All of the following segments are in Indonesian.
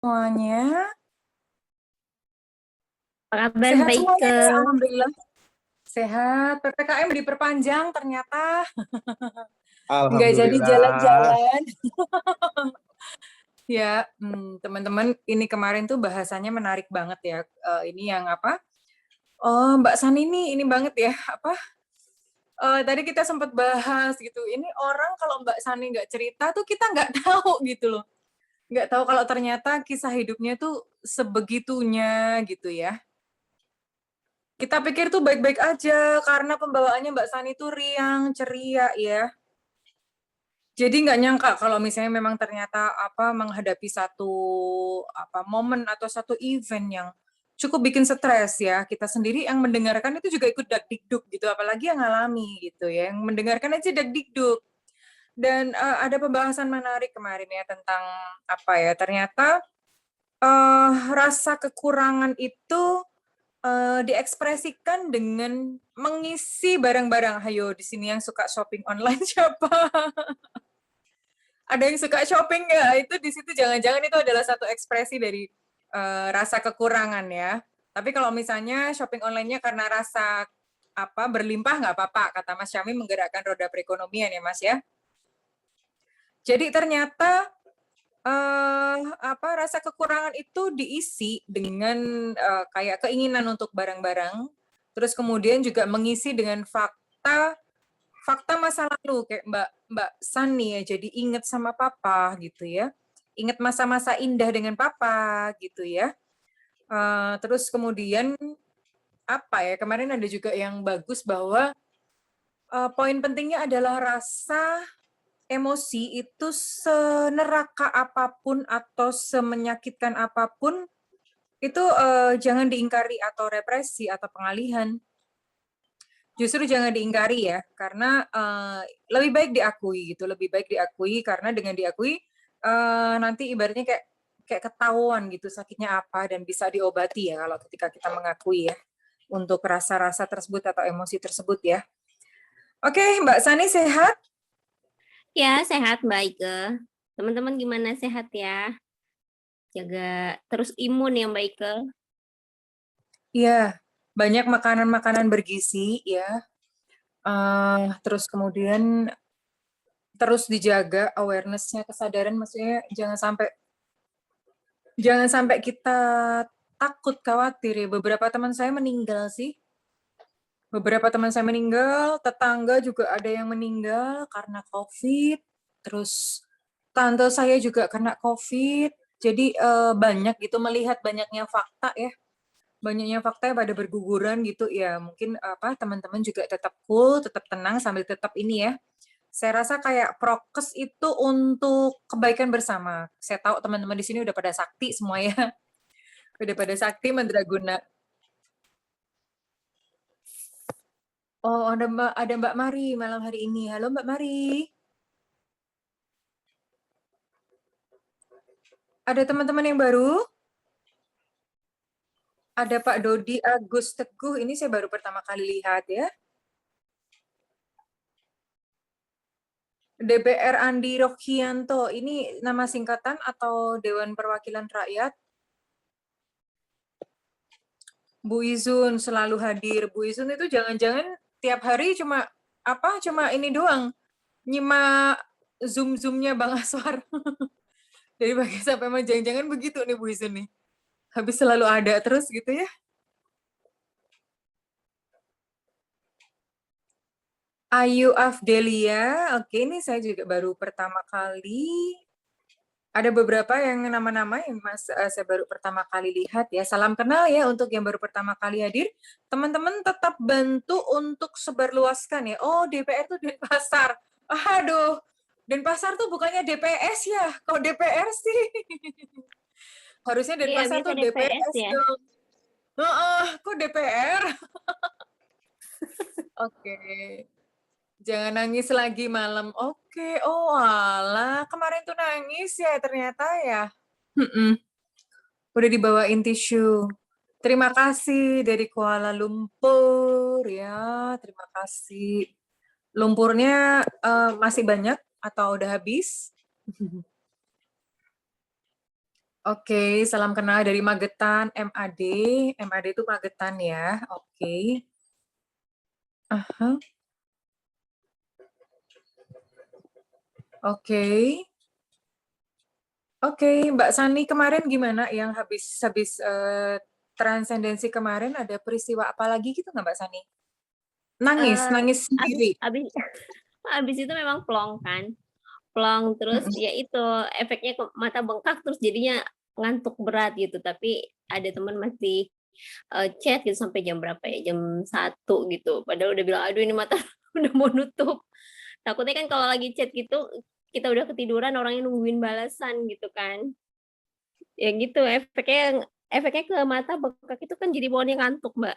Semuanya. Apa kabar Sehat Mbak semuanya, Ike? alhamdulillah. Sehat. PPKM diperpanjang ternyata. Nggak jadi Alhamdulillah. jalan-jalan. Ya, teman-teman, ini kemarin tuh bahasanya menarik banget ya. Ini yang apa? Oh, Mbak Sani ini banget ya. Apa? Tadi kita sempat bahas gitu. Ini orang kalau Mbak Sani nggak cerita tuh kita nggak tahu gitu loh. Nggak tahu kalau ternyata kisah hidupnya tuh sebegitunya gitu ya. Kita pikir tuh baik-baik aja karena pembawaannya Mbak Sani tuh riang, ceria ya. Jadi nggak nyangka kalau misalnya memang ternyata menghadapi satu momen atau satu event yang cukup bikin stres ya. Kita sendiri yang mendengarkan itu juga ikut dag-digdug gitu, apalagi yang ngalami gitu ya. Yang mendengarkan aja dag-digdug. Dan ada pembahasan menarik kemarin ya tentang ternyata rasa kekurangan itu diekspresikan dengan mengisi barang-barang. Hayo di sini yang suka shopping online siapa? Ada yang suka shopping nggak? Itu di situ jangan-jangan itu adalah satu ekspresi dari rasa kekurangan ya. Tapi kalau misalnya shopping online-nya karena rasa berlimpah nggak apa-apa, kata Mas Syami menggerakkan roda perekonomian ya Mas ya. Jadi ternyata rasa kekurangan itu diisi dengan kayak keinginan untuk barang-barang, terus kemudian juga mengisi dengan fakta masa lalu kayak Mbak Sani ya, jadi inget sama papa gitu ya, inget masa-masa indah dengan papa gitu ya. Terus kemudian kemarin ada juga yang bagus bahwa poin pentingnya adalah rasa emosi itu seneraka apapun atau semenyakitkan apapun itu jangan diingkari atau represi atau pengalihan. Justru jangan diingkari ya, karena lebih baik diakui gitu, lebih baik diakui karena dengan diakui nanti ibaratnya kayak ketahuan gitu sakitnya apa dan bisa diobati ya kalau ketika kita mengakui ya untuk rasa-rasa tersebut atau emosi tersebut ya. Oke, Mbak Sani sehat? Ya, sehat Mbak Ike. Teman-teman gimana, sehat ya? Jaga terus imun ya Mbak Ike. Iya, banyak makanan-makanan bergizi ya. Terus kemudian terus dijaga awareness-nya, kesadaran, maksudnya jangan sampai kita takut, khawatir ya. Beberapa teman saya meninggal sih. Beberapa teman saya meninggal, tetangga juga ada yang meninggal karena COVID. Terus tante saya juga kena COVID. Jadi banyak gitu melihat banyaknya fakta ya. Banyaknya fakta yang pada berguguran gitu ya. Mungkin teman-teman juga tetap cool, tetap tenang sambil tetap ini ya. Saya rasa kayak prokes itu untuk kebaikan bersama. Saya tahu teman-teman di sini udah pada sakti semua ya. Udah pada sakti mandraguna. Oh, ada Mbak Mari malam hari ini. Halo Mbak Mari. Ada teman-teman yang baru? Ada Pak Dodi Agus Teguh. Ini saya baru pertama kali lihat ya. DPR Andi Rokhianto. Ini nama singkatan atau Dewan Perwakilan Rakyat? Bu Izun selalu hadir. Bu Izun itu jangan-jangan tiap hari cuma ini doang, nyimak zoom-zoomnya Bang Aswar. Jadi pakai sampai jangan-jangan begitu nih Bu Izun nih. Habis selalu ada terus gitu ya. Ayu Afdelia, oke ini saya juga baru pertama kali. Ada beberapa yang nama-nama yang saya baru pertama kali lihat ya. Salam kenal ya untuk yang baru pertama kali hadir. Teman-teman tetap bantu untuk sebarluaskan ya. Oh, DPR tuh Denpasar. Aduh, Denpasar tuh bukannya DPS ya? Kok DPR sih? Harusnya Iya, Denpasar biasa tuh DPS DPS ya. dong. Kok DPR? Oke. Jangan nangis lagi malam. Oke, oh alah, kemarin tuh nangis ya ternyata ya. Udah dibawain tisu. Terima kasih dari Kuala Lumpur ya, terima kasih. Lumpurnya masih banyak atau udah habis? Oke, salam kenal dari Magetan, MAD. MAD itu Magetan ya. Oke. Aha. Oke. Oke, Mbak Sani kemarin gimana yang habis transendensi kemarin ada peristiwa apa lagi gitu nggak Mbak Sani? Nangis, Eh, nangis abis sendiri. abis abis itu memang plong kan, plong terus Mm-mm. ya itu efeknya ke mata bengkak terus jadinya ngantuk berat gitu. Tapi ada teman masih chat gitu sampai jam berapa ya, jam 1 gitu. Padahal udah bilang aduh ini mata udah mau nutup. Takutnya kan kalau lagi chat gitu kita udah ketiduran orangnya nungguin balasan gitu kan. Ya gitu efeknya ke mata bengkak itu kan jadi bawaannya ngantuk, Mbak.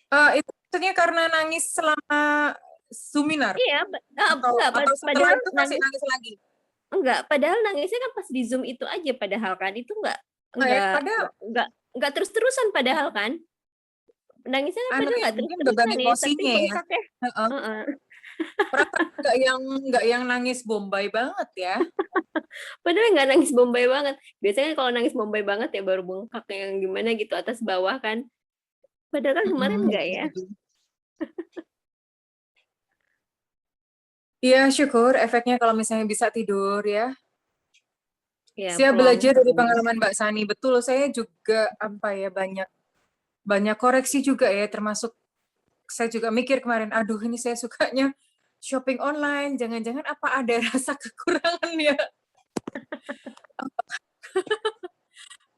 Itu maksudnya karena nangis selama seminar Iya, enggak, atau setelah padahal itu masih nangis nangis lagi? enggak, padahal nangisnya kan pas di Zoom itu aja padahal kan. Itu enggak Padahal enggak terus-terusan padahal kan. Nangisnya kan anu padahal ya enggak mungkin beban terus-terusan ya, tapi emosinya ya. bengkaknya Heeh. heeh. Perasaan nggak yang nangis Bombay banget ya. Padahal enggak nangis Bombay banget. Biasanya kalau nangis Bombay banget ya baru bengkak yang gimana gitu atas bawah kan. Padahal kan kemarin Mm-mm, enggak betul, ya. betul. Iya, syukur efeknya kalau misalnya bisa tidur ya. Ya, Saya plong. belajar dari pengalaman Mbak Sani. Betul, saya juga apa ya banyak banyak koreksi juga ya, termasuk saya juga mikir kemarin, aduh ini saya sukanya shopping online, jangan-jangan apa ada rasa kekurangan ya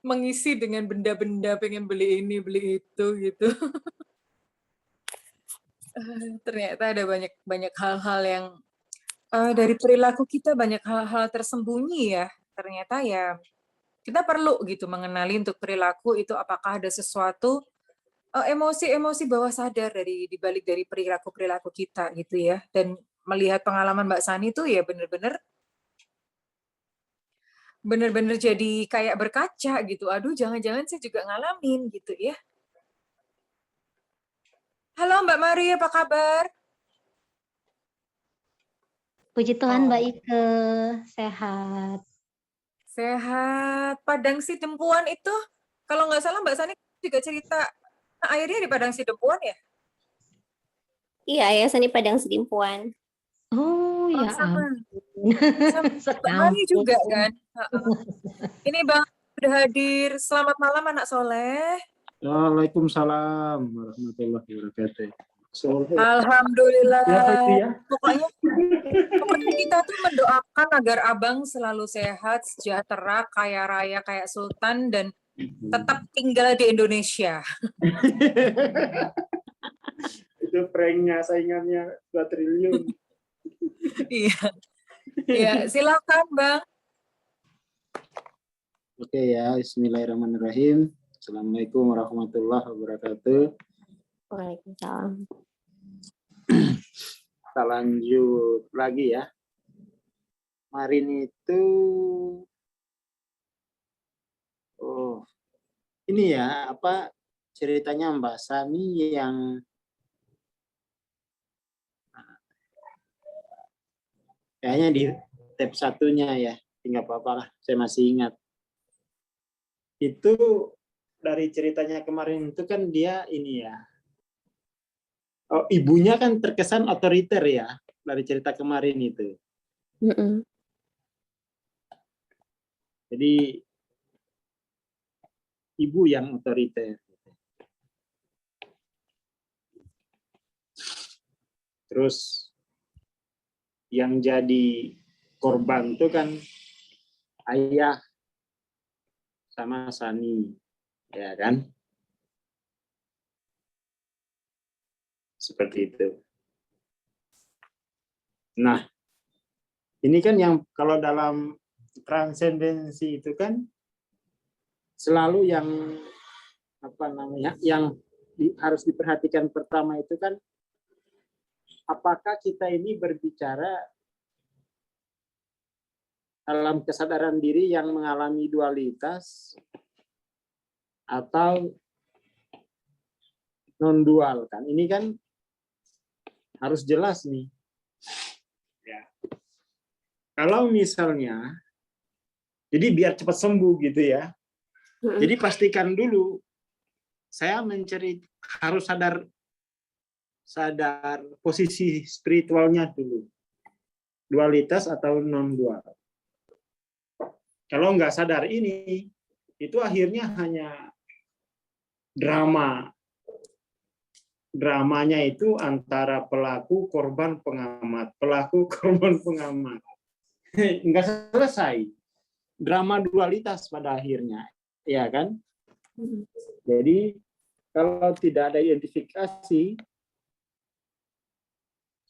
mengisi dengan benda-benda pengen beli ini, beli itu gitu. Ternyata ada banyak banyak hal-hal yang dari perilaku kita banyak hal-hal tersembunyi ya. Ternyata ya kita perlu gitu mengenali untuk perilaku itu apakah ada sesuatu emosi-emosi bawah sadar dari dibalik dari perilaku-perilaku kita gitu ya. Dan melihat pengalaman Mbak Sani tuh ya bener-bener jadi kayak berkaca gitu. Aduh, jangan-jangan saya juga ngalamin gitu ya. Halo Mbak Mari, apa kabar? Puji Tuhan, Mbak Oh, Ike, sehat. sehat. Padang Sidempuan itu, kalau nggak salah Mbak Sani juga cerita airnya di Padang Sidempuan ya? Iya, Yayasan di Padang Sidimpuan. Oh Oh, ya sama. ampun, Sama Mbak Mari juga sekampung. kan? Ini Bang sudah hadir. Selamat malam anak soleh. Waalaikumsalam warahmatullahi wabarakatuh. Soleh. Alhamdulillah. Siapa itu ya? Pokoknya kita tuh mendoakan agar Abang selalu sehat, sejahtera, kaya raya kayak Sultan dan tetap tinggal di Indonesia. Itu pranknya saingannya 2 triliun. Iya. Iya, silakan Bang. Oke ya, bismillahirrahmanirrahim. Assalamualaikum warahmatullahi wabarakatuh. Waalaikumsalam. Kita lanjut lagi ya. Kemarin itu ini ya, apa ceritanya Mbak Sani yang kayaknya di tab satunya ya, nggak apa-apa lah, saya masih ingat. Itu dari ceritanya kemarin itu kan dia ini ya, ibunya kan terkesan otoriter ya dari cerita kemarin itu. Jadi ibu yang otoriter. Terus yang jadi korban itu kan ayah sama Sani, ya kan? Seperti itu. Nah, ini kan yang kalau dalam transendensi itu kan selalu yang apa namanya, yang harus diperhatikan pertama itu kan apakah kita ini berbicara dalam kesadaran diri yang mengalami dualitas atau non dual kan? Ini kan harus jelas nih. Ya. Kalau misalnya Jadi biar cepat sembuh gitu ya. Jadi pastikan dulu, saya mencari, harus sadar posisi spiritualnya dulu. Dualitas atau non-dual. Kalau nggak sadar ini, itu akhirnya hanya drama. Dramanya itu antara pelaku, korban, pengamat. Pelaku, korban, pengamat. Nggak selesai. Drama dualitas pada akhirnya. Ya kan? Jadi, kalau tidak ada identifikasi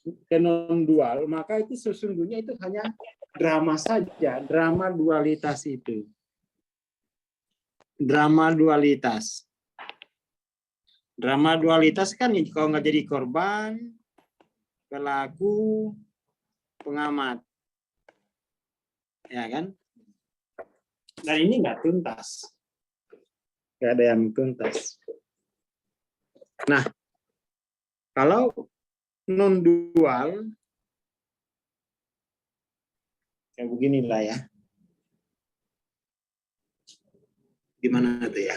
ke non-dual, maka itu sesungguhnya itu hanya drama saja. Drama dualitas itu. Drama dualitas. Drama dualitas kan kalau nggak jadi korban, pelaku, pengamat. Ya kan? Dan ini nggak tuntas. Nggak ada yang tuntas. Nah, kalau non-dual, kayak beginilah ya. Gimana tuh ya?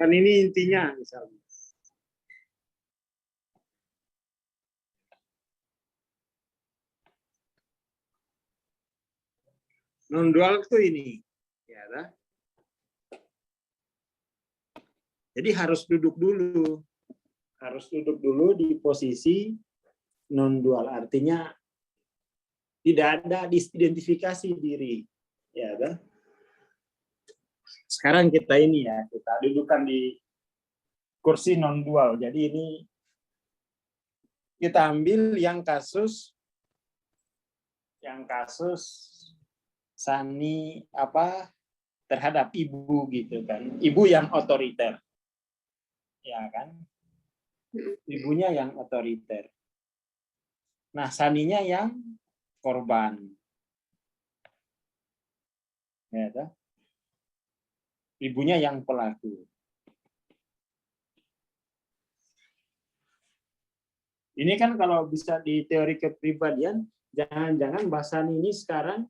Kan ini intinya misalnya. Non-dual itu ini. Ya, dah. Jadi harus duduk dulu. Harus duduk dulu di posisi non-dual. Artinya tidak ada disidentifikasi diri. Ya, dah. Sekarang kita ini ya, kita dudukkan di kursi non-dual. Jadi ini kita ambil yang kasus Sani terhadap ibu gitu kan. Ibu yang otoriter. Ya kan? Ibunya yang otoriter. Nah, Saninya yang korban. Ya, dah. Ibunya yang pelaku. Ini kan kalau bisa di teori kepribadian, jangan-jangan Mbak Sani ini sekarang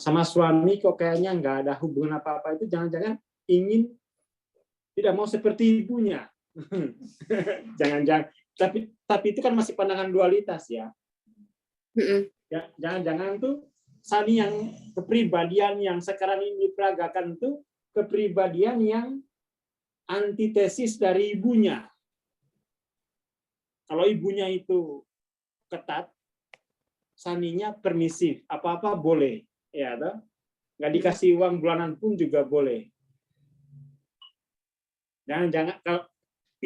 sama suami kok kayaknya nggak ada hubungan apa-apa, itu jangan-jangan ingin tidak mau seperti ibunya. Jangan-jangan. Tapi itu kan masih pandangan dualitas ya. Ya, jangan-jangan tuh Sani yang kepribadian yang sekarang ini diperagakan itu kepribadian yang antitesis dari ibunya. Kalau ibunya itu ketat, Saninya permisif, apa-apa boleh, ya, nggak dikasih uang bulanan pun juga boleh. Jangan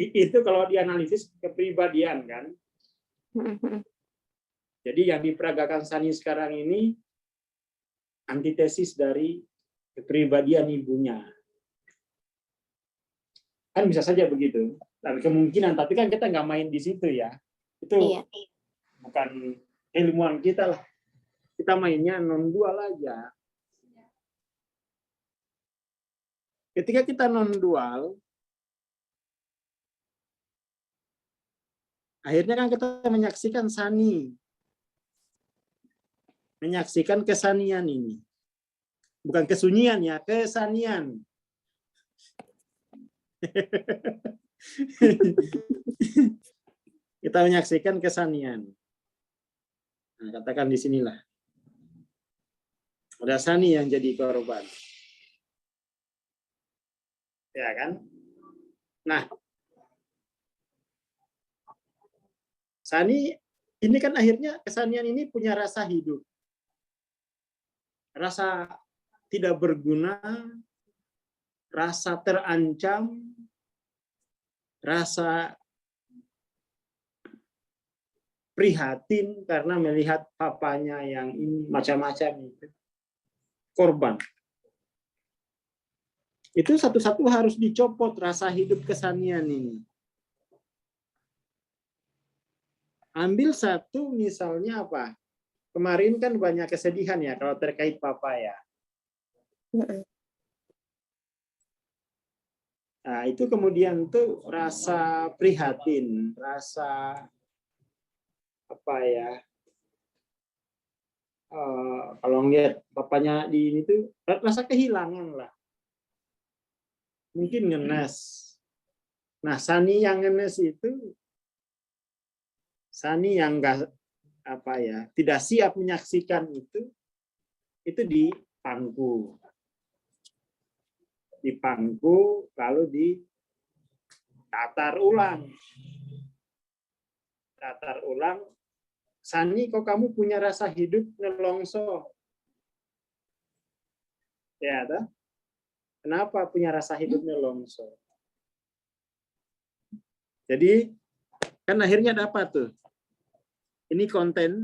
itu kalau dianalisis kepribadian kan. Jadi yang diperagakan Sani sekarang ini antitesis dari kepribadian ibunya. Kan bisa saja begitu. Dan kemungkinan, tapi kan kita nggak main di situ ya. Itu bukan ilmuwan kita lah. Kita mainnya non-dual aja. Ketika kita non-dual, akhirnya kan kita menyaksikan Sani. Menyaksikan kesanian ini. Bukan kesunyian ya, kesanian. Kita menyaksikan kesanian. Nah, katakan di sinilah. Ada Sani yang jadi korban. Ya kan? Nah, Sani ini kan akhirnya kesanian ini punya rasa hidup. Rasa tidak berguna, rasa terancam, rasa prihatin karena melihat papanya yang ini macam-macam itu. Korban. Itu satu-satu harus dicopot rasa hidup kesanian ini. Ambil satu misalnya apa? Kemarin kan banyak kesedihan ya kalau terkait papa ya. Nah, itu kemudian tuh rasa prihatin, rasa apa ya, kalau ngeliat bapaknya di ini tuh rasa kehilangan lah, mungkin ngenes. Nah, Sani yang ngenes itu Sani yang enggak apa ya, tidak siap menyaksikan itu dipangku lalu ditatar ulang. Sani, kok kamu punya rasa hidup nelongso? Ya, toh? Kenapa punya rasa hidup nelongso? Jadi kan akhirnya dapat tuh. Ini konten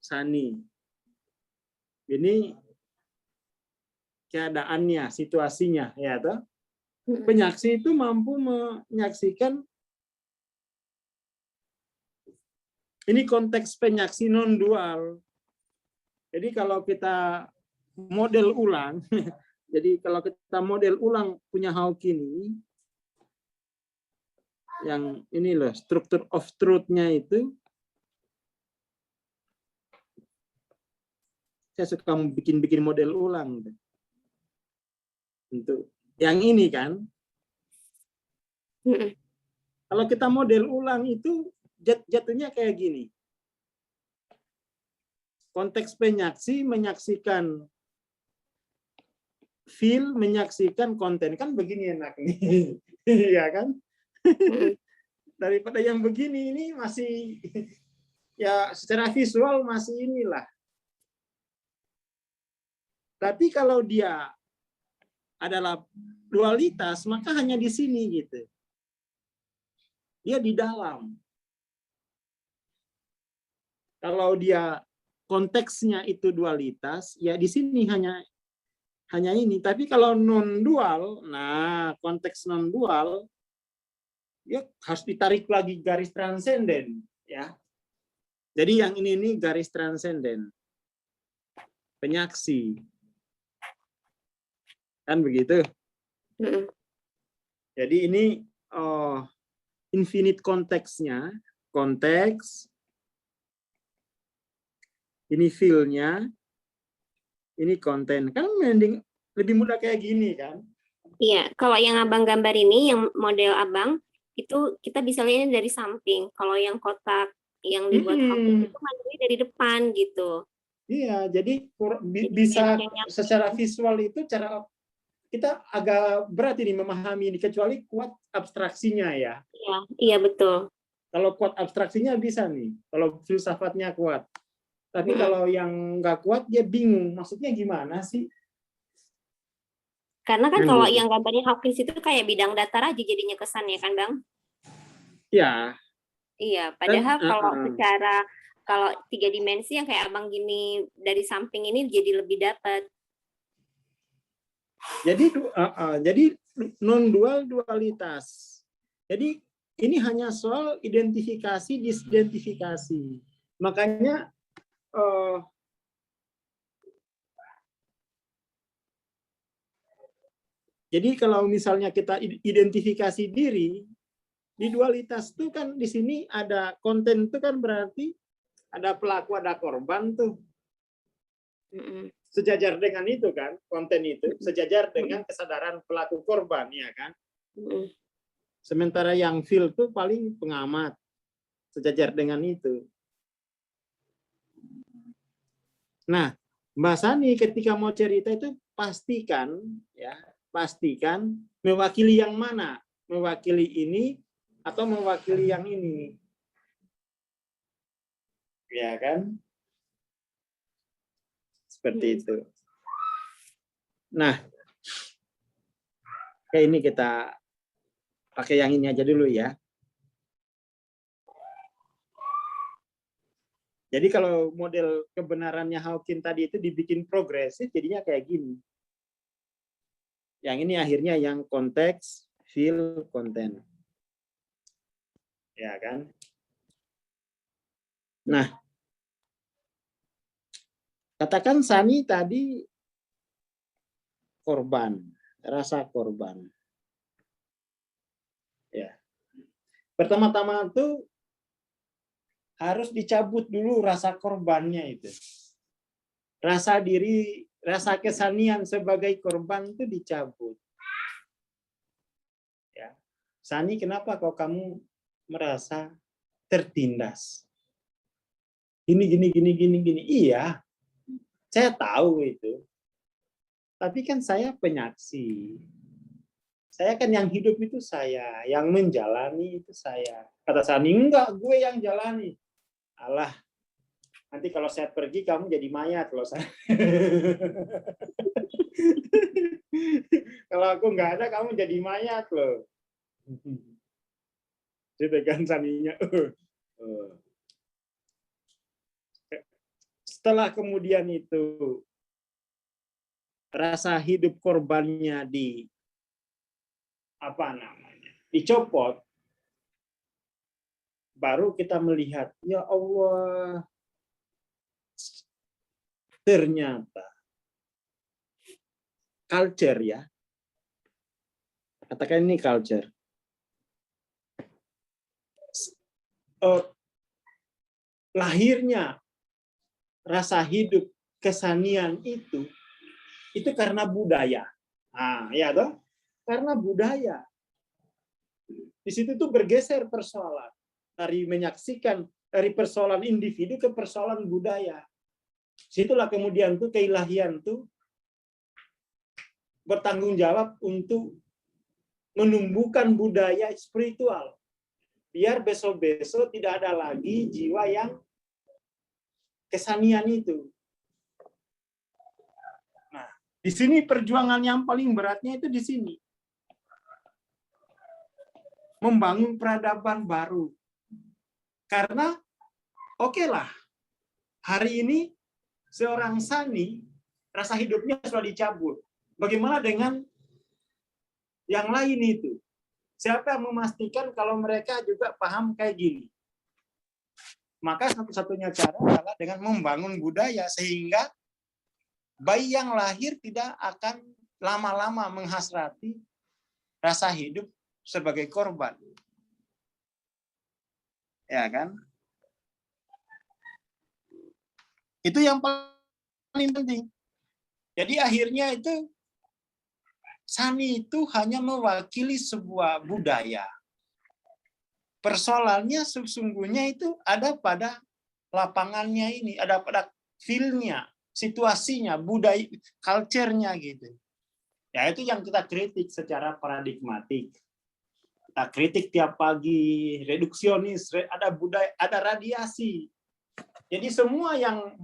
Sani. Ini keadaannya, situasinya, ya toh? Penyaksi itu mampu menyaksikan. Ini konteks penyaksi non dual. Jadi kalau kita model ulang, punya Hawking ini, yang ini loh, struktur of truth-nya itu, saya suka bikin model ulang. Untuk yang ini kan, kalau kita model ulang itu jatuhnya kayak gini. Konteks penyaksi menyaksikan feel, menyaksikan konten, kan begini enak nih. Ya kan? Daripada yang begini ini masih ya secara visual masih inilah. Tapi kalau dia adalah dualitas, maka hanya di sini gitu. Dia di dalam. Kalau dia konteksnya itu dualitas, ya di sini hanya ini. Tapi kalau non dual, nah konteks non dual, ya harus ditarik lagi garis transenden, ya. Jadi yang ini garis transenden, penyaksi, kan begitu. Jadi ini infinite konteksnya, konteks. Ini feel-nya, ini konten. Kan mending lebih mudah kayak gini kan? Iya, kalau yang abang gambar ini, yang model abang, itu kita bisa lihat dari samping. Kalau yang kotak yang dibuat Hawking itu mandiri dari depan gitu. Iya, jadi bisa secara visual itu cara kita agak berat ini memahami ini, kecuali kuat abstraksinya ya. Iya betul. Kalau kuat abstraksinya bisa nih, kalau filsafatnya kuat. Tapi kalau yang nggak kuat, dia bingung. Maksudnya gimana sih? Karena kan kalau yang gambarnya Hawkins itu kayak bidang datar aja jadinya kesannya kan, Bang? Ya. Iya, padahal kalau 3 dimensi yang kayak abang gini dari samping ini jadi lebih dapat. Jadi non-dual dualitas. Jadi ini hanya soal identifikasi, disidentifikasi. Makanya jadi kalau misalnya kita identifikasi diri, di dualitas itu kan di sini ada konten itu kan berarti ada pelaku, ada korban tuh. Sejajar dengan itu kan, konten itu sejajar dengan kesadaran pelaku korban, ya kan? Sementara yang feel itu paling pengamat, sejajar dengan itu. Nah, Mbak Sani ketika mau cerita itu pastikan mewakili yang mana, mewakili ini atau mewakili yang ini, ya kan? Seperti itu. Nah, kayak ini kita pakai yang ini aja dulu ya. Jadi kalau model kebenarannya Hawking tadi itu dibikin progresif, jadinya kayak gini. Yang ini akhirnya yang konteks, feel, konten. Ya kan? Nah, katakan Sani tadi korban, rasa korban. Ya. Pertama-tama itu harus dicabut dulu rasa korbannya itu. Rasa diri, rasa kesanian sebagai korban itu dicabut. Ya. Sani, kenapa kok kamu merasa tertindas? Gini. Iya, saya tahu itu. Tapi kan saya penyaksi. Saya kan yang hidup itu saya, yang menjalani itu saya. Kata Sani, enggak, gue yang jalani. Alah, nanti kalau saya pergi kamu jadi mayat loh. Kalau aku nggak ada kamu jadi mayat loh. Gitu kan Saninya. Setelah kemudian itu rasa hidup korbannya dicopot, baru kita melihat, ya Allah, ternyata culture ya, katakan ini culture, lahirnya rasa hidup kesanian itu karena budaya. Nah, ya toh? Karena budaya. Di situ tuh bergeser persoalan dari menyaksikan dari persoalan individu ke persoalan budaya. Situlah kemudian tuh keilahian tuh bertanggung jawab untuk menumbuhkan budaya spiritual. Biar besok-besok tidak ada lagi jiwa yang kesanian itu. Nah, di sini perjuangan yang paling beratnya itu di sini. Membangun peradaban baru. Karena oke lah, hari ini seorang Sani rasa hidupnya sudah dicabut. Bagaimana dengan yang lain itu? Siapa yang memastikan kalau mereka juga paham kayak gini? Maka satu-satunya cara adalah dengan membangun budaya sehingga bayi yang lahir tidak akan lama-lama menghasrati rasa hidup sebagai korban. Ya kan? Itu yang paling penting. Jadi akhirnya itu Sani itu hanya mewakili sebuah budaya. Persoalannya sesungguhnya itu ada pada lapangannya ini, ada pada feel-nya, situasinya, budaya, culture-nya gitu. Ya itu yang kita kritik secara paradigmatik. Kita kritik tiap pagi, reduksionis, ada budaya, ada radiasi. Jadi semua yang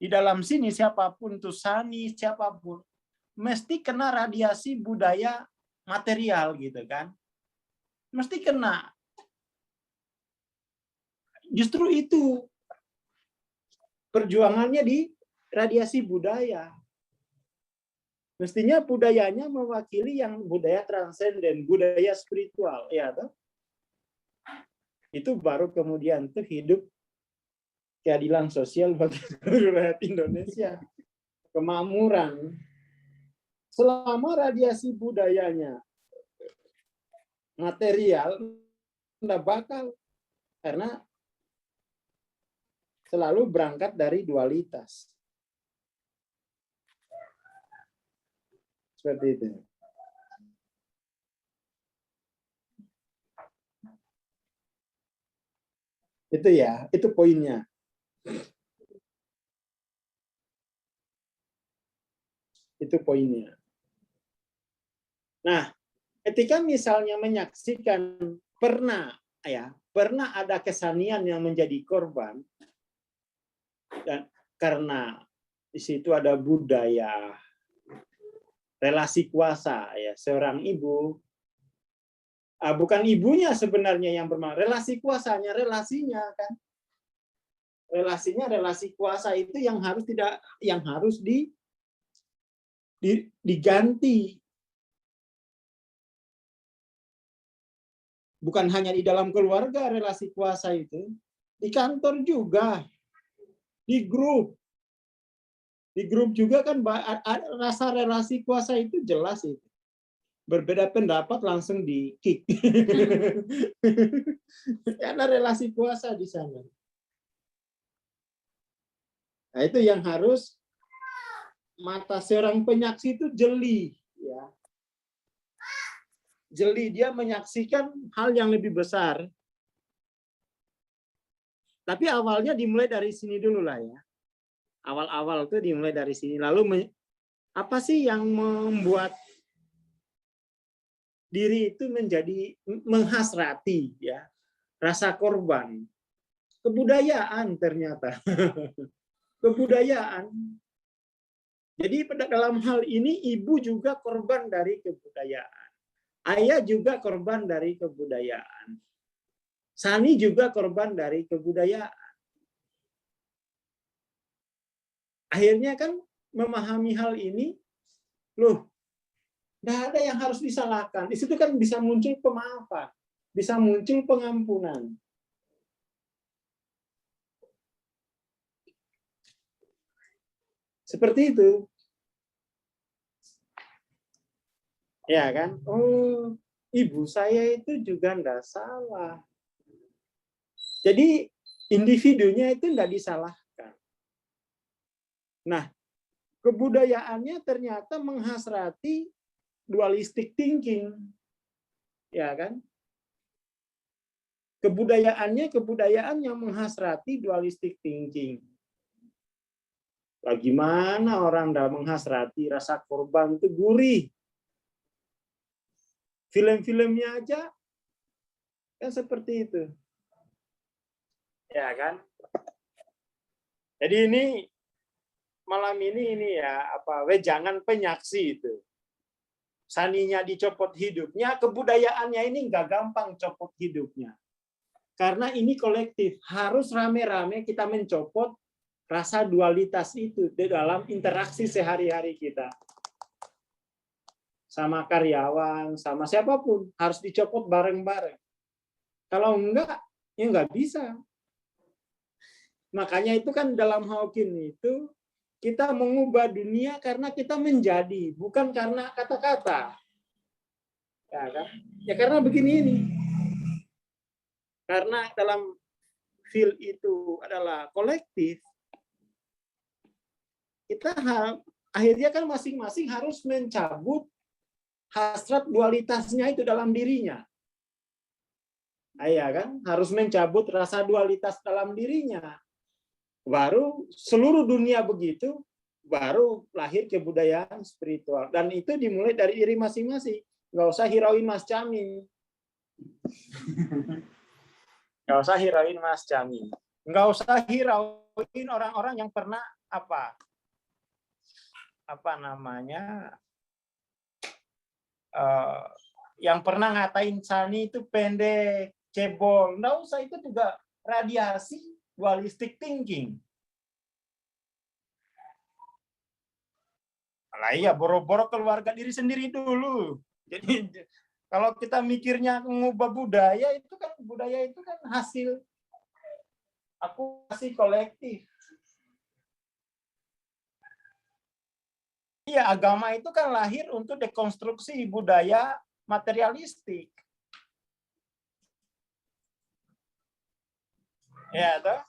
di dalam sini siapapun tuh Sani, siapapun mesti kena radiasi budaya material gitu kan. Mesti kena. Justru itu perjuangannya di radiasi budaya. Mestinya budayanya mewakili yang budaya transenden, budaya spiritual, ya toh? Itu baru kemudian tuh hidup keadilan sosial bagi seluruh rakyat Indonesia, kemakmuran. Selama radiasi budayanya material, tidak bakal, karena selalu berangkat dari dualitas. Seperti itu. Itu ya, itu poinnya. Itu poinnya. Nah, ketika misalnya menyaksikan pernah ada kesanian yang menjadi korban, dan karena di situ ada budaya relasi kuasa, ya seorang ibu, bukan ibunya sebenarnya yang bermasalah, relasi kuasanya, relasinya kan, relasi kuasa itu yang harus diganti. Bukan hanya di dalam keluarga relasi kuasa itu, di kantor juga, di grup juga kan rasa relasi kuasa itu jelas itu. berbeda pendapat langsung di-kick. Karena relasi kuasa di sana. Nah, itu yang harus mata seorang penyaksi itu jeli, ya. Jeli, dia menyaksikan hal yang lebih besar. Tapi awalnya dimulai dari sini dulu lah ya. Awal-awal itu dimulai dari sini. Lalu apa sih yang membuat diri itu menjadi menghasrati, ya, rasa korban? Kebudayaan ternyata. Kebudayaan. Jadi dalam hal ini ibu juga korban dari kebudayaan. Ayah juga korban dari kebudayaan. Sani juga korban dari kebudayaan. Akhirnya kan memahami hal ini, loh, tidak ada yang harus disalahkan. Di situ kan bisa muncul pemaafan, bisa muncul pengampunan. Seperti itu. Ya kan? Oh, ibu saya itu juga tidak salah. Jadi individunya itu tidak disalahkan. Nah, kebudayaannya ternyata menghasrati dualistic thinking. Ya kan? Kebudayaan yang menghasrati dualistic thinking. Bagaimana orang tidak menghasrati rasa korban itu gurih. Film-filmnya aja kan seperti itu. Ya kan? Jadi ini malam ini ya wejangan penyaksi itu. Saninya dicopot hidupnya, kebudayaannya ini nggak gampang copot hidupnya. Karena ini kolektif, harus rame-rame kita mencopot rasa dualitas itu di dalam interaksi sehari-hari kita. Sama karyawan, sama siapapun, harus dicopot bareng-bareng. Kalau enggak, ya enggak bisa. Makanya itu kan dalam Hawking itu, kita mengubah dunia karena kita menjadi, bukan karena kata-kata. Ya kan? Ya karena begini ini. Karena dalam field itu adalah kolektif, kita akhirnya kan masing-masing harus mencabut hasrat dualitasnya itu dalam dirinya. Ya kan? Harus mencabut rasa dualitas dalam dirinya. Baru seluruh dunia begitu, baru lahir kebudayaan spiritual. Dan itu dimulai dari diri masing-masing. Nggak usah hirauin Mas Camin. Nggak usah hirauin Mas Camin. Nggak usah hirauin orang-orang yang pernah yang pernah ngatain Sani itu pendek, cebol. Nggak usah, itu juga radiasi dualistic thinking. Lah iya, boro-boro keluarga diri sendiri dulu. Jadi kalau kita mikirnya mengubah budaya itu kan hasil akumulasi kolektif. Iya, agama itu kan lahir untuk dekonstruksi budaya materialistik. Ya, toh?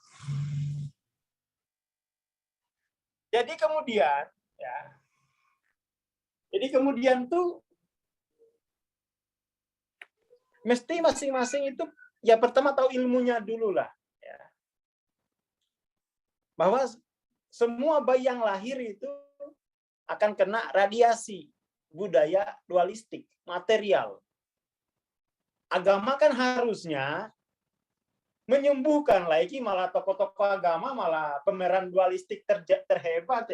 Jadi kemudian tuh mesti masing-masing itu ya pertama tahu ilmunya dulu lah, ya. Bahwa semua bayi yang lahir itu akan kena radiasi budaya dualistik, material. Agama kan harusnya menyembuhkan, lagi malah tokoh-tokoh agama malah pemeran dualistik terhebat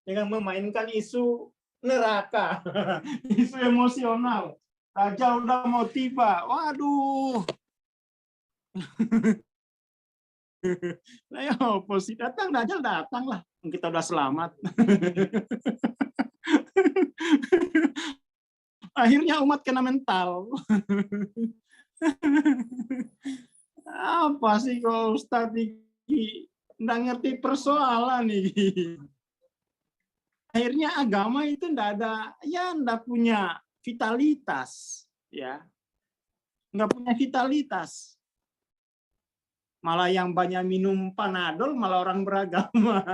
dengan memainkan isu neraka, isu emosional. Raja udah mau tiba, waduh. Nah, ya oposisi datang, Dajjal datang lah, kita udah selamat. Akhirnya umat kena mental. Apa sih kalau Ustadz ini nggak ngerti persoalan nih. Akhirnya agama itu nggak punya vitalitas, ya, nggak punya vitalitas. Malah yang banyak minum Panadol malah orang beragama.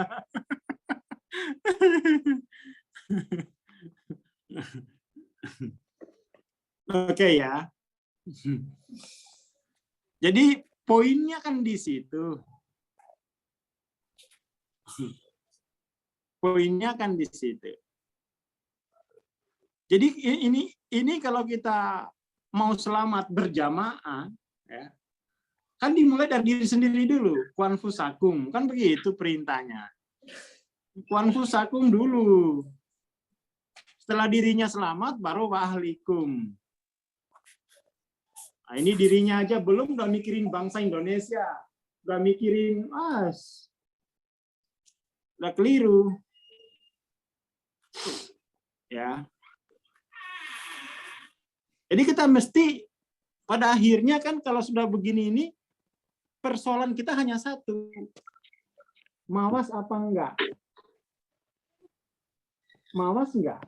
Oke ya. Jadi poinnya kan di situ. Poinnya kan di situ. Jadi ini kalau kita mau selamat berjamaah, ya, kan dimulai dari diri sendiri dulu. Quan fusakum, kan begitu perintahnya. Quan fusakum dulu. Setelah dirinya selamat, baru wa ahlikum. Nah, ini dirinya aja belum, udah mikirin bangsa Indonesia. Udah mikirin, udah keliru. Ya. Jadi kita mesti, pada akhirnya kan kalau sudah begini ini, persoalan kita hanya satu. Mawas apa enggak? Mawas enggak?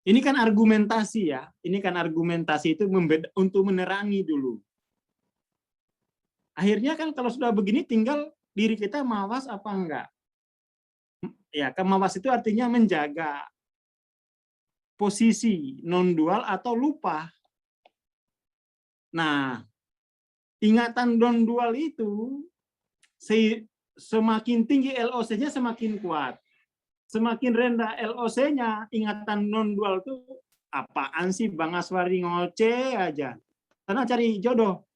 Ini kan argumentasi ya. Ini kan argumentasi itu untuk menerangi dulu. Akhirnya kan kalau sudah begini tinggal diri kita mawas apa enggak. Ya, mawas itu artinya menjaga posisi non-dual atau lupa. Nah, ingatan non-dual itu semakin tinggi LOC-nya semakin kuat. Semakin rendah LOC-nya, ingatan non-dual itu apaan sih Bang Aswari ngoceh aja. Karena cari jodoh.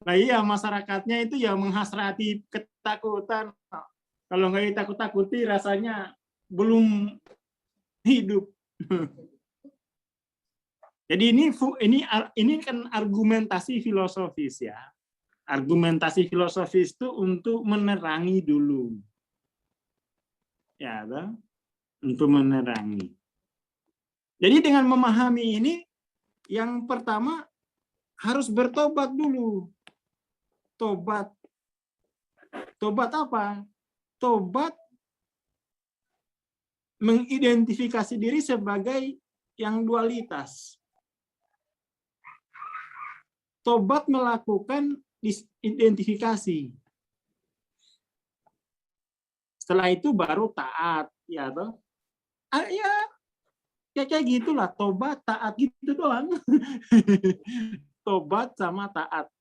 Nah iya, masyarakatnya itu ya menghasrati ketakutan. Kalau nggak ditakut-takuti rasanya belum hidup. Jadi ini kan argumentasi filosofis ya. Argumentasi filosofis itu untuk menerangi dulu. Ya, untuk menerangi. Jadi dengan memahami ini, yang pertama harus bertobat dulu. Tobat. Tobat apa? Tobat mengidentifikasi diri sebagai yang dualitas. Tobat melakukan identifikasi. Setelah itu baru taat, ya toh? Ya kayak gitulah, tobat, taat gitu doang. Tobat sama taat.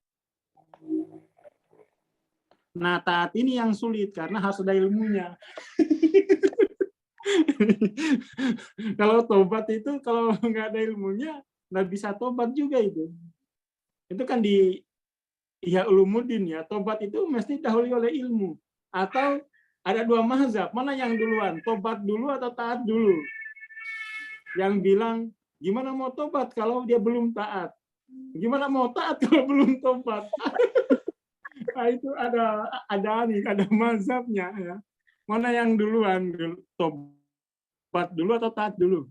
Nah, taat ini yang sulit karena harus ada ilmunya. Kalau tobat itu kalau nggak ada ilmunya nggak bisa tobat juga itu. Itu kan di Ihya Ulumuddin ya, tobat itu mesti didahului oleh ilmu. Atau ada dua mazhab, mana yang duluan? Tobat dulu atau taat dulu? Yang bilang gimana mau tobat kalau dia belum taat? Gimana mau taat kalau belum tobat? Nah, itu ada mazhabnya ya. Mana yang duluan? Tobat dulu atau taat dulu?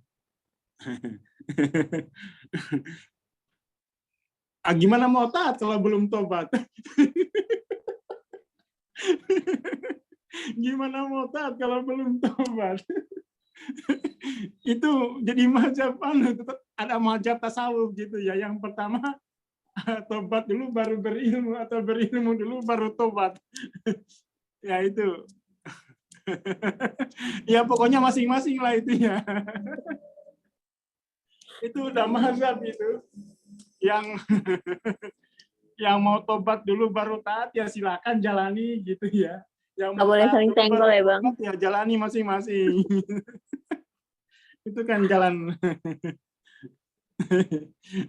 Gimana mau taat kalau belum tobat? Gimana mau taat kalau belum tobat? Itu jadi mazhab ada mazhab tasawuf gitu ya. Yang pertama tobat dulu baru berilmu atau berilmu dulu baru tobat. Ya itu. Ya pokoknya masing-masing lah itu ya. Itu udah mazhab itu. Yang mau tobat dulu baru taat ya silakan jalani gitu ya. Yang Nggak boleh saling tenggol ya Bang. Ya jalani masing-masing. Itu kan jalan.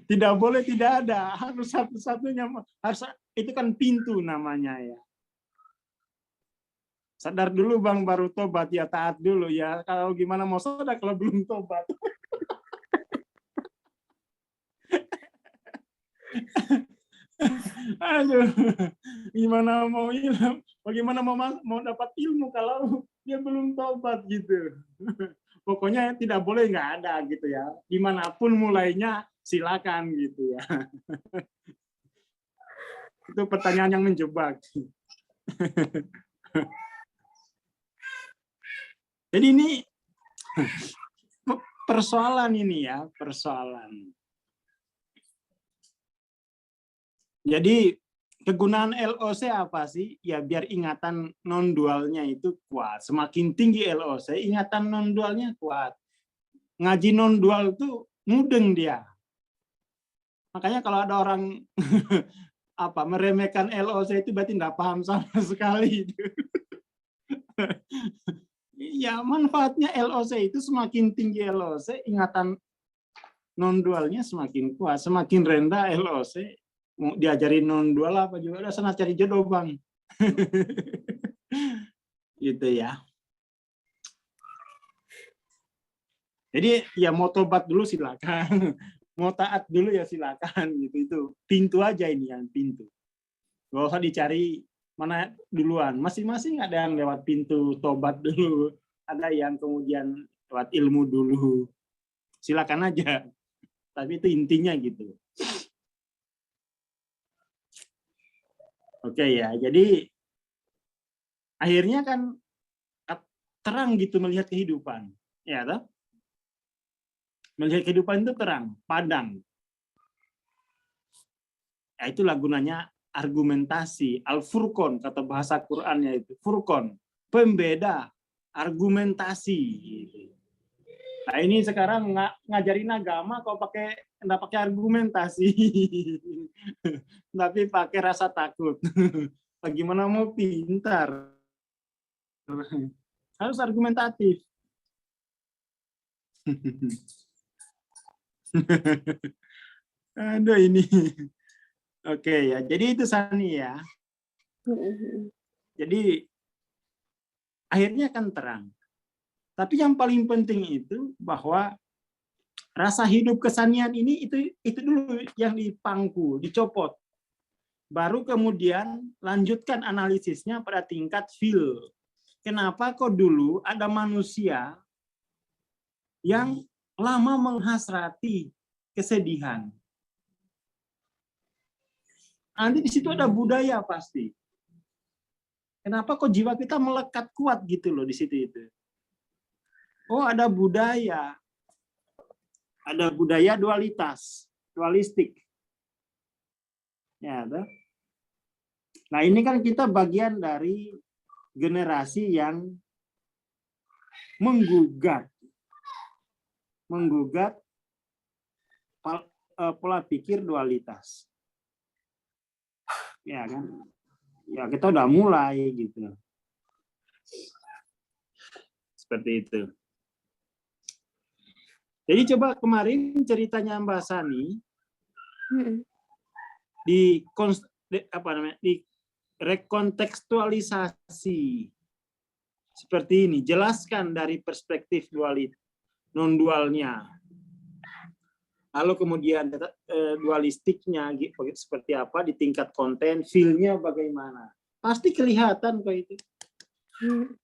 Tidak boleh tidak ada, harus satu-satunya, harus itu kan pintu namanya ya. Sadar dulu Bang baru tobat, ya taat dulu ya. Kalau gimana mau sadar kalau belum tobat. Aduh, gimana mau ilmu, bagaimana mau dapat ilmu kalau dia belum tobat gitu. Pokoknya tidak boleh nggak ada gitu ya. Dimanapun mulainya silakan gitu ya. Itu pertanyaan yang menjebak. Jadi ini persoalan ini ya, persoalan. Jadi kegunaan LOC apa sih? Ya biar ingatan non-dualnya itu kuat. Semakin tinggi LOC, ingatan non-dualnya kuat. Ngaji non-dual itu mudeng dia. Makanya kalau ada orang meremehkan LOC itu berarti tidak paham sama sekali. Ya manfaatnya LOC itu semakin tinggi LOC, ingatan non-dualnya semakin kuat. Semakin rendah LOC, mau diajarin non-dual apa juga udah sana cari jodoh bang. Gitu ya. Jadi ya mau tobat dulu silakan, mau taat dulu ya silakan gitu. Itu pintu aja ini yang pintu. Gak usah dicari mana duluan. Masing-masing ada yang lewat pintu tobat dulu, ada yang kemudian lewat ilmu dulu. Silakan aja. Tapi itu intinya gitu. Oke ya, jadi akhirnya kan terang gitu melihat kehidupan, ya toh? Melihat kehidupan itu terang, padang. Ya, itulah gunanya argumentasi, al-furqon kata bahasa Qur'annya itu, furqon, pembeda, argumentasi. Nah ini sekarang ngajarin agama kok nggak pakai argumentasi, tapi pakai rasa takut. Bagaimana mau pintar? Harus argumentatif. Aduh ini. Oke ya, jadi itu Sani ya. Jadi akhirnya kan terang. Tapi yang paling penting itu bahwa rasa hidup kesanian ini itu dulu yang dipangku, dicopot. Baru kemudian lanjutkan analisisnya pada tingkat feel. Kenapa kok dulu ada manusia yang lama menghasrati kesedihan? Nanti di situ ada budaya pasti. Kenapa kok jiwa kita melekat kuat gitu loh di situ itu? Oh, ada budaya. Ada budaya dualitas, dualistik. Ya, ada. Nah, ini kan kita bagian dari generasi yang menggugat pola pikir dualitas. Ya kan? Ya, kita udah mulai gitu. Seperti itu. Jadi coba kemarin ceritanya Mbak Sani di rekontekstualisasi seperti ini, jelaskan dari perspektif non dualnya, lalu kemudian dualistiknya seperti apa di tingkat konten, feel-nya bagaimana, pasti kelihatan kok itu,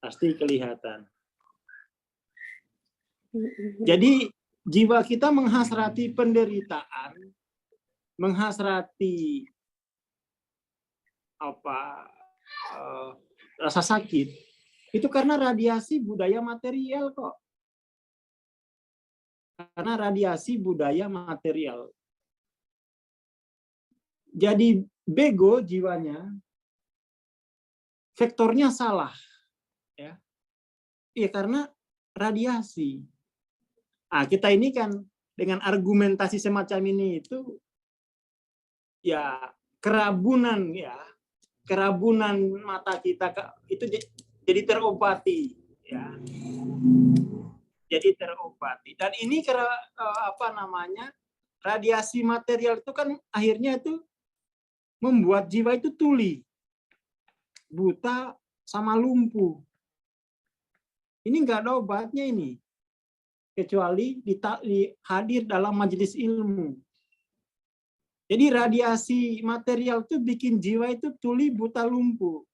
pasti kelihatan. Jadi jiwa kita menghasrati penderitaan, menghasrati rasa sakit, itu karena radiasi budaya material kok. Karena radiasi budaya material. Jadi bego jiwanya, vektornya salah, ya. Iya karena radiasi. Nah, kita ini kan dengan argumentasi semacam ini itu ya kerabunan mata kita itu jadi terobati ya. Jadi terobati. Dan ini radiasi material itu kan akhirnya itu membuat jiwa itu tuli, buta sama lumpuh. Ini nggak ada obatnya ini. Kecuali hadir dalam majelis ilmu. Jadi radiasi material itu bikin jiwa itu tuli, buta, lumpuh.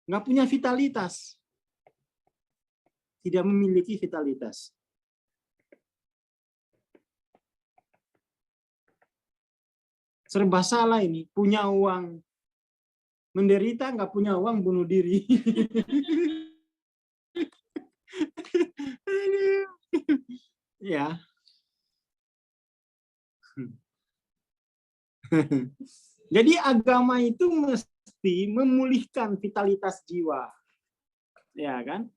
Nggak punya vitalitas. Tidak memiliki vitalitas. serba salah ini. Punya uang menderita, nggak punya uang bunuh diri. Ya. Jadi agama itu mesti memulihkan vitalitas jiwa. Ya kan?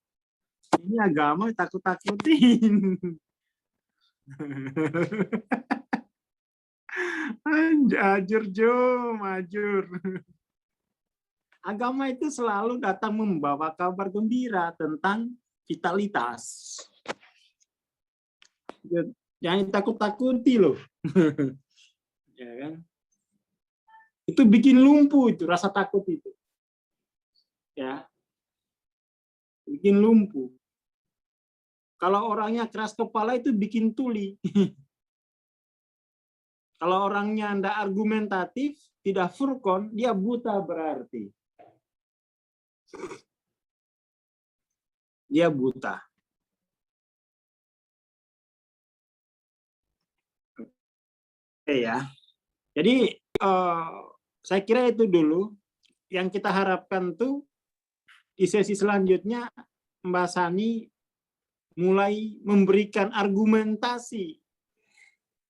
Ini agama takut-takutin. Ajur Jo, majur. Agama itu selalu datang membawa kabar gembira tentang vitalitas. Jangan takut-takuti loh. Ya kan? Itu bikin lumpuh itu rasa takut itu. Ya. Bikin lumpuh. Kalau orangnya keras kepala itu bikin tuli. Kalau orangnya tidak argumentatif, tidak furqon, dia buta berarti. Dia buta. Oke ya. Jadi saya kira itu dulu yang kita harapkan tuh di sesi selanjutnya Mbak Sani mulai memberikan argumentasi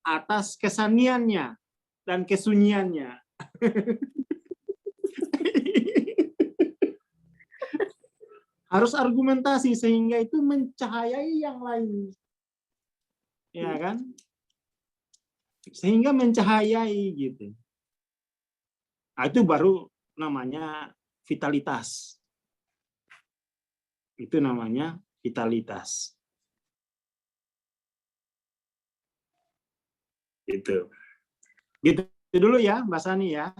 atas kesaniannya dan kesunyiannya. Harus argumentasi sehingga itu mencahayai yang lain. Ya kan? Sehingga mencahayai gitu. Nah, itu baru namanya vitalitas. Itu namanya vitalitas. Gitu. Gitu dulu ya, Mbak Sani ya.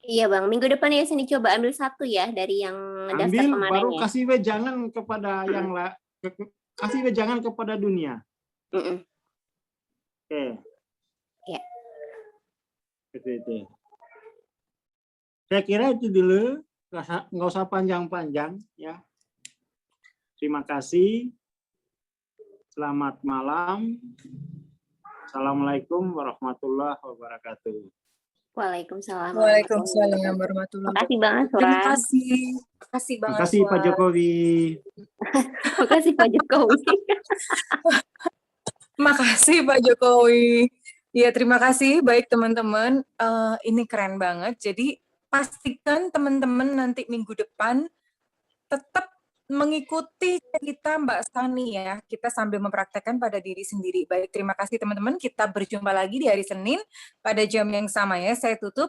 Iya Bang, minggu depan ya sini coba ambil satu ya dari yang daftar Ambil kemarin baru ya. kasih wejangan kepada yang kasih wejangan kepada dunia. Oke. Ya. Itu. Saya kira itu dulu, nggak usah panjang-panjang ya. Terima kasih. Selamat malam. Assalamualaikum warahmatullahi wabarakatuh. Waalaikumsalam. Waalaikumsalam warahmatullahi Makasih banget, Terima Wan. kasih. Makasih banget. Terima kasih Pak Wan. Jokowi. Makasih Pak Jokowi. Makasih Pak Jokowi. Ya, terima kasih. Baik teman-teman, ini keren banget. Jadi pastikan teman-teman nanti minggu depan tetap mengikuti cerita Mbak Sani ya. Kita sambil mempraktekkan pada diri sendiri. Baik, terima kasih teman-teman. Kita berjumpa lagi di hari Senin pada jam yang sama ya. Saya tutup.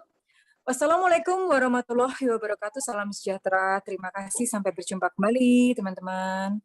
Wassalamualaikum warahmatullahi wabarakatuh. Salam sejahtera. Terima kasih. Sampai berjumpa kembali teman-teman.